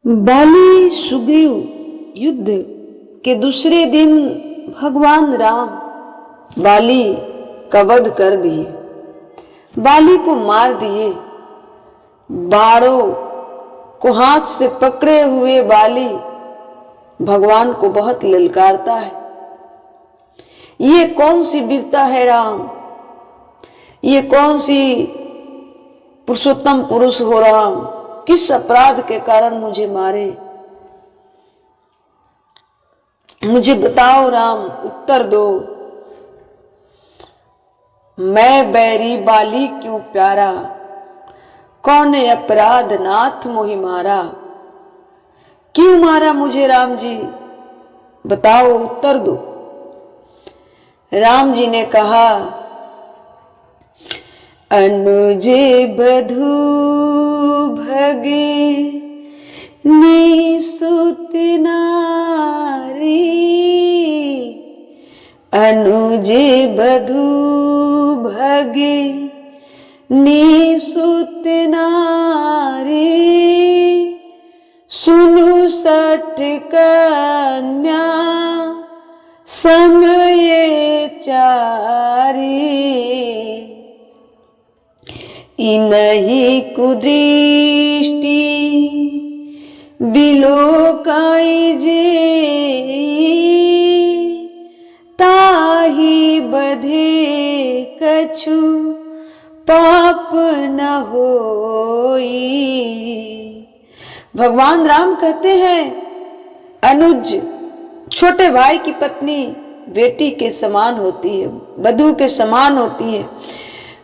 बाली सुग्रीव युद्ध के दूसरे दिन भगवान राम बाली का वध कर दिए, बाली को मार दिए। बाणों को हाथ से पकड़े हुए बाली भगवान को बहुत ललकारता है। ये कौन सी वीरता है राम, ये कौन सी पुरुषोत्तम पुरुष हो राम, किस अपराध के कारण मुझे मारे, मुझे बताओ राम, उत्तर दो। मैं बैरी बाली क्यों प्यारा, कौन अपराध नाथ मोहि मारा। क्यों मारा मुझे राम जी, बताओ उत्तर दो। राम जी ने कहा, अनुजे बधू भगे निसुत नारी, अनुजे बधू भगे निसुत नारी, सुनु सठ कन्या समय चारी, इनहि कुदृष्टि बिलोकाई जे, ताहि बधे कछु पाप न होई। भगवान राम कहते हैं, अनुज छोटे भाई की पत्नी बेटी के समान होती है, बधू के समान होती है,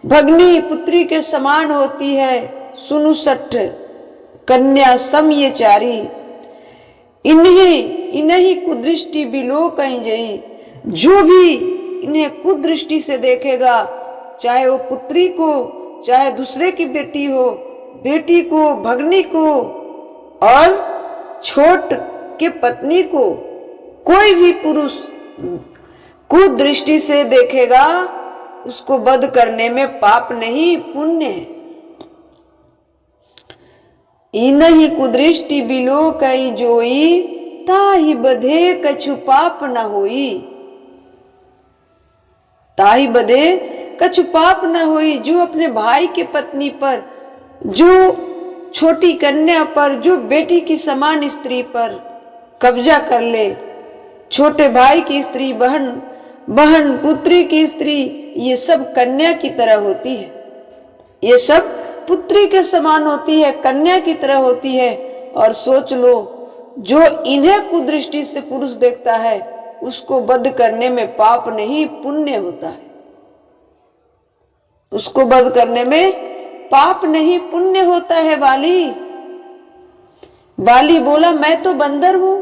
भगनी पुत्री के समान होती है, सुनु सठ कन्या समयचारी, इन्हीं कुदृष्टि बिलोकाई जई। जो भी इन्हें कुदृष्टि से देखेगा, चाहे वो पुत्री को, चाहे दूसरे की बेटी हो, बेटी को, भगनी को और छोट के पत्नी को, कोई भी पुरुष कुदृष्टि से देखेगा, उसको वध करने में पाप नहीं पुण्य है। इनहि कुदृष्टि बिलोकाई जोई, ताहि बधे कछु पाप न होई। ताहि बधे कछु पाप न होई। जो अपने भाई के पत्नी पर, जो छोटी कन्या पर, जो बेटी की समान स्त्री पर कब्जा कर ले, छोटे भाई की स्त्री, बहन पुत्री की स्त्री, ये सब कन्या की तरह होती है, ये सब पुत्री के समान होती है, कन्या की तरह होती है। और सोच लो, जो इन्हें कुदृष्टि से पुरुष देखता है, उसको वध करने में पाप नहीं पुण्य होता है, उसको वध करने में पाप नहीं पुण्य होता है। बाली बोला, मैं तो बंदर हूं।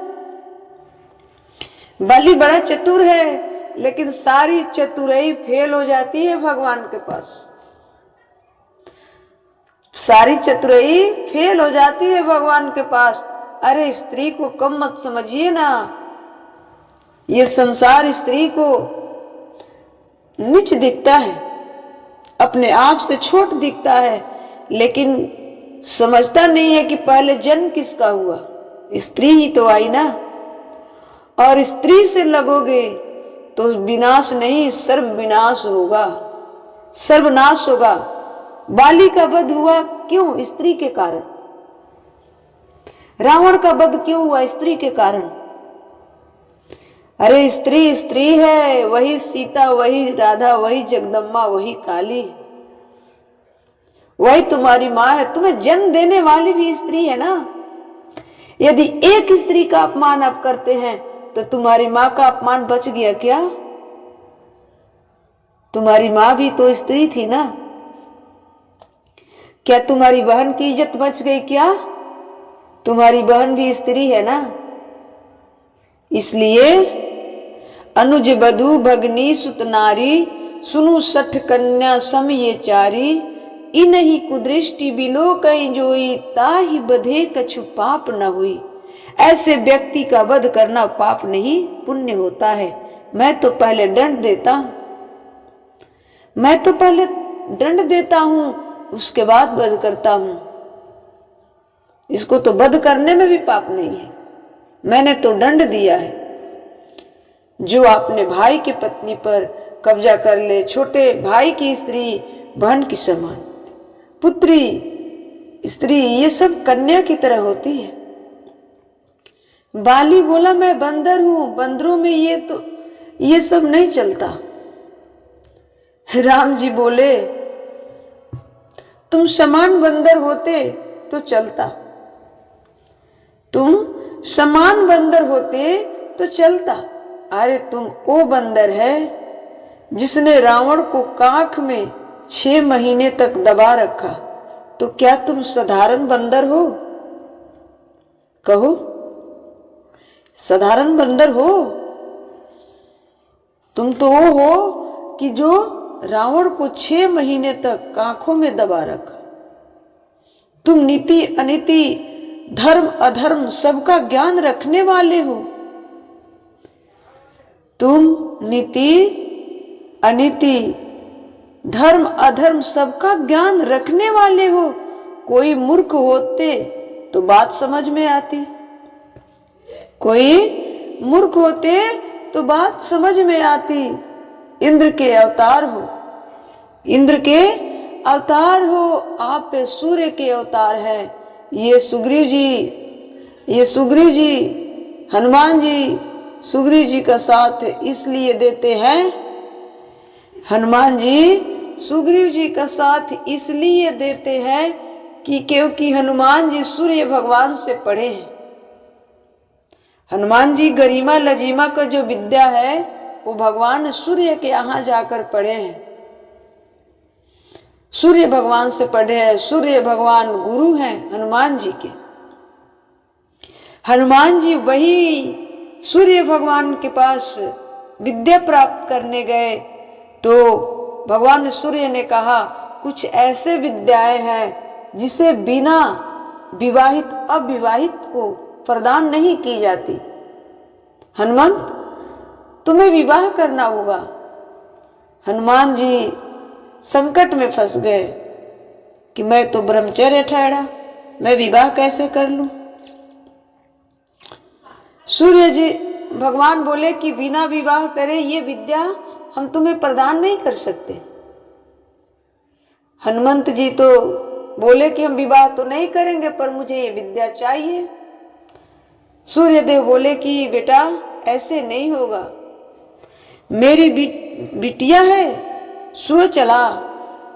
बाली बड़ा चतुर है, लेकिन सारी चतुराई फेल हो जाती है भगवान के पास, सारी चतुराई फेल हो जाती है भगवान के पास। अरे स्त्री को कम मत समझिए ना, ये संसार स्त्री को नीच दिखता है, अपने आप से छोट दिखता है, लेकिन समझता नहीं है कि पहले जन्म किसका हुआ, स्त्री ही तो आई ना। और स्त्री से लगोगे तो विनाश नहीं, सर्वविनाश होगा, सर्वनाश होगा। बाली का वध हुआ क्यों? स्त्री के कारण। रावण का वध क्यों हुआ? स्त्री के कारण। अरे स्त्री स्त्री है, वही सीता, वही राधा, वही जगदम्बा, वही काली, वही तुम्हारी माँ है, तुम्हें जन्म देने वाली भी स्त्री है ना। यदि एक स्त्री का अपमान आप करते हैं तो तुम्हारी माँ का अपमान बच गया क्या? तुम्हारी माँ भी तो स्त्री थी ना। क्या तुम्हारी बहन की इज्जत बच गई क्या? तुम्हारी बहन भी स्त्री है ना। इसलिए अनुज बधू भगनी सुत नारी, सुनु सठ कन्या समयचारी, इनहि कुदृष्टि बिलोकाई जोई, ताहि बधे कछु पाप न हुई। ऐसे व्यक्ति का वध करना पाप नहीं पुण्य होता है। मैं तो पहले दंड देता हूं, मैं तो पहले दंड देता हूं, उसके बाद वध करता हूं। इसको तो वध करने में भी पाप नहीं है, मैंने तो दंड दिया है। जो अपने भाई की पत्नी पर कब्जा कर ले, छोटे भाई की स्त्री बहन की समान, पुत्री स्त्री ये सब कन्या की तरह होती है। बाली बोला मैं बंदर हूं, बंदरों में ये सब नहीं चलता। राम जी बोले तुम समान बंदर होते तो चलता, तुम समान बंदर होते तो चलता। अरे तुम वो बंदर है जिसने रावण को कांख में 6 महीने तक दबा रखा, तो क्या तुम साधारण बंदर हो? कहो, साधारण बंदर हो? तुम तो वो हो कि जो रावण को 6 महीने तक कांखों में दबा रखा। तुम नीति अनीति, धर्म अधर्म सबका ज्ञान रखने वाले हो। तुम नीति अनीति, धर्म अधर्म सबका ज्ञान रखने वाले हो। कोई मूर्ख होते तो बात समझ में आती, कोई मूर्ख होते तो बात समझ में आती। इंद्र के अवतार हो, इंद्र के अवतार हो, आप सूर्य के अवतार है। ये सुग्रीव जी हनुमान जी सुग्रीव जी का साथ इसलिए देते हैं, हनुमान जी सुग्रीव जी का साथ इसलिए देते हैं कि क्योंकि हनुमान जी सूर्य भगवान से पढ़े हैं। हनुमान जी गरिमा लजीमा का जो विद्या है वो भगवान सूर्य के यहाँ जाकर पढ़े हैं, सूर्य भगवान से पढ़े हैं। सूर्य भगवान गुरु हैं हनुमान जी के। हनुमान जी वही सूर्य भगवान के पास विद्या प्राप्त करने गए तो भगवान सूर्य ने कहा कुछ ऐसे विद्याएं हैं जिसे बिना विवाहित अविवाहित को प्रदान नहीं की जाती। हनुमंत, तुम्हें विवाह करना होगा। हनुमान जी संकट में फंस गए कि मैं तो ब्रह्मचर्य ठहरा, मैं विवाह कैसे कर लूं। सूर्य जी भगवान बोले कि बिना विवाह करे ये विद्या हम तुम्हें प्रदान नहीं कर सकते। हनुमंत जी तो बोले कि हम विवाह तो नहीं करेंगे पर मुझे ये विद्या चाहिए। सूर्यदेव बोले कि बेटा ऐसे नहीं होगा, मेरी बिटिया है सुचला,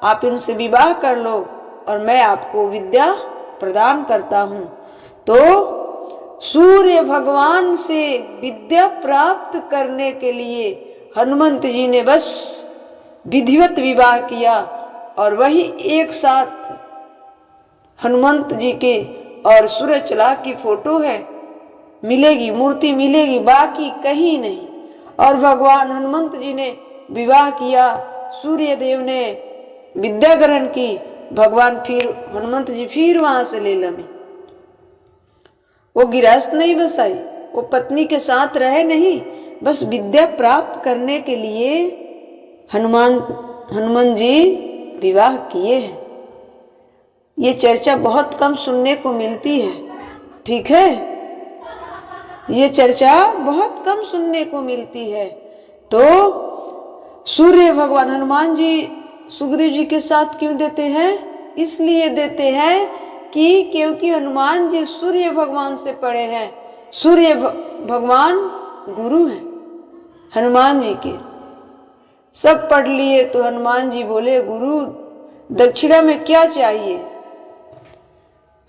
आप इनसे विवाह कर लो और मैं आपको विद्या प्रदान करता हूं। तो सूर्य भगवान से विद्या प्राप्त करने के लिए हनुमंत जी ने बस विधिवत विवाह किया और वही एक साथ हनुमंत जी के और सुचला की फोटो है, मिलेगी, मूर्ति मिलेगी, बाकी कहीं नहीं। और भगवान हनुमंत जी ने विवाह किया, सूर्य देव ने विद्या ग्रहण की, भगवान फिर हनुमंत जी फिर वहां से ले लमे। वो गिरहस्थ नहीं बसाई, वो पत्नी के साथ रहे नहीं, बस विद्या प्राप्त करने के लिए हनुमान जी विवाह किए हैं। ये चर्चा बहुत कम सुनने को मिलती है, ठीक है, ये चर्चा बहुत कम सुनने को मिलती है। तो सूर्य भगवान हनुमान जी सुग्रीव जी के साथ क्यों देते हैं? इसलिए देते हैं कि क्योंकि हनुमान जी सूर्य भगवान से पढ़े हैं। सूर्य भगवान गुरु हैं हनुमान जी के, सब पढ़ लिए। तो हनुमान जी बोले गुरु दक्षिणा में क्या चाहिए?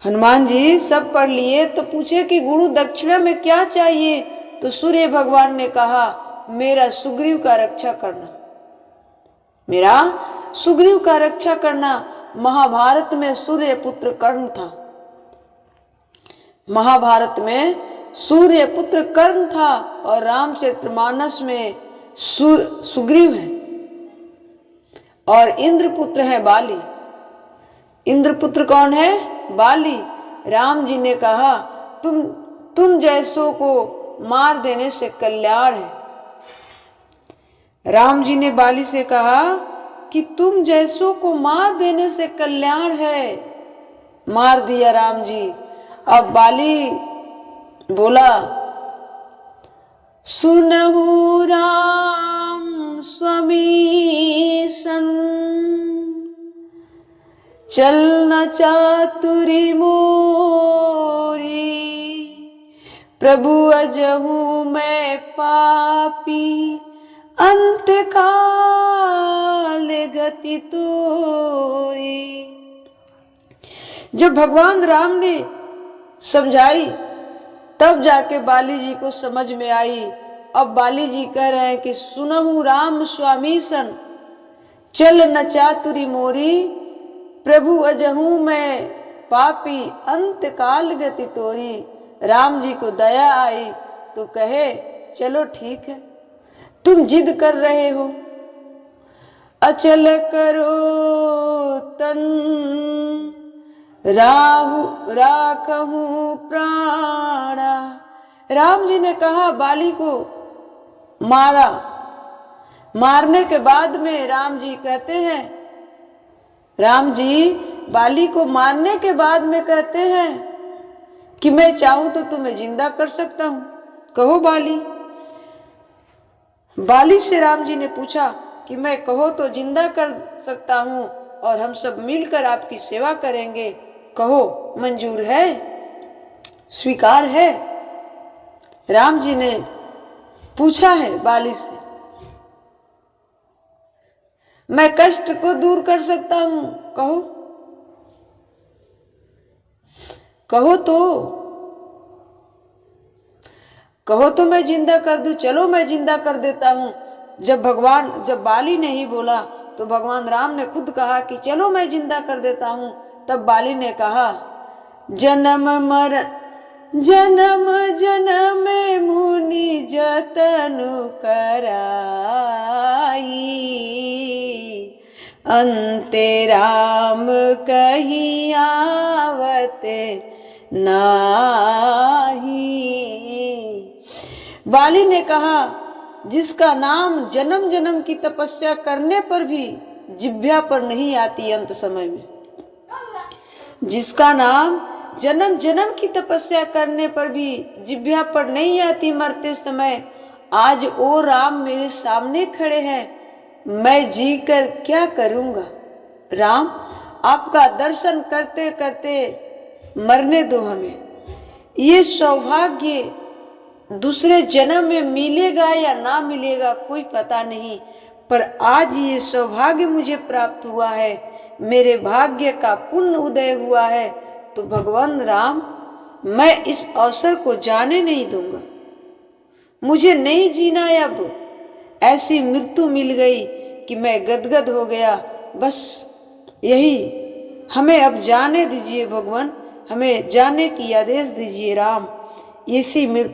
हनुमान जी सब पढ़ लिए तो पूछे कि गुरु दक्षिणा में क्या चाहिए? तो सूर्य भगवान ने कहा मेरा सुग्रीव का रक्षा करना, मेरा सुग्रीव का रक्षा करना। महाभारत में सूर्य पुत्र कर्ण था, महाभारत में सूर्य पुत्र कर्ण था और रामचरितमानस में सुग्रीव है और इंद्रपुत्र है बाली। इंद्रपुत्र कौन है? बाली। राम जी ने कहा तुम जैसों को मार देने से कल्याण है। राम जी ने बाली से कहा कि तुम जैसों को मार देने से कल्याण है। मार दिया राम जी। अब बाली बोला, सुनहु राम स्वामी सन, चलना चातुरी मोरी, प्रभु अजहू मैं पापी, अंत काल गति तोरी। जब भगवान राम ने समझाई तब जाके बाली जी को समझ में आई। अब बाली जी कह रहे हैं कि सुनहु राम स्वामी सन, चल न चातुरी मोरी, प्रभु अजहू मैं पापी, अंत काल गति तोरी। राम जी को दया आई तो कहे, चलो ठीक है, तुम जिद कर रहे हो, अचल करो तन, राखहू प्राणा। राम जी ने कहा, बाली को मारा। मारने के बाद में राम जी कहते हैं, राम जी बाली को मारने के बाद में कहते हैं कि मैं चाहूं तो तुम्हें जिंदा कर सकता हूं, कहो बाली। बाली से राम जी ने पूछा कि मैं कहो तो जिंदा कर सकता हूं और हम सब मिलकर आपकी सेवा करेंगे, कहो मंजूर है, स्वीकार है। राम जी ने पूछा है बाली से, मैं कष्ट को दूर कर सकता हूं, कहो, कहो तो मैं जिंदा कर दूं, चलो मैं जिंदा कर देता हूं। जब बाली ने ही बोला तो भगवान राम ने खुद कहा कि चलो मैं जिंदा कर देता हूं। तब बाली ने कहा, जन्म जन्म मुनि जतनु कराई, अंते राम कहीं आवत नाही। बाली ने कहा, जिसका नाम जन्म जन्म की तपस्या करने पर भी जिह्वा पर नहीं आती अंत समय में, जिसका नाम जन्म जन्म की तपस्या करने पर भी जिह्वा पर नहीं आती मरते समय, आज ओ राम मेरे सामने खड़े हैं, मैं जी कर क्या करूंगा। राम, आपका दर्शन करते करते मरने दो हमें। ये सौभाग्य दूसरे जन्म में मिलेगा या ना मिलेगा कोई पता नहीं, पर आज ये सौभाग्य मुझे प्राप्त हुआ है, मेरे भाग्य का पुण्य उदय हुआ है। तो भगवान राम, मैं इस अवसर को जाने नहीं दूंगा, मुझे नहीं जीना। अब ऐसी मृत्यु मिल गई कि मैं गदगद हो गया। बस यही, हमें अब जाने दीजिए भगवान, हमें जाने की आदेश दीजिए राम। इसी मृत्यु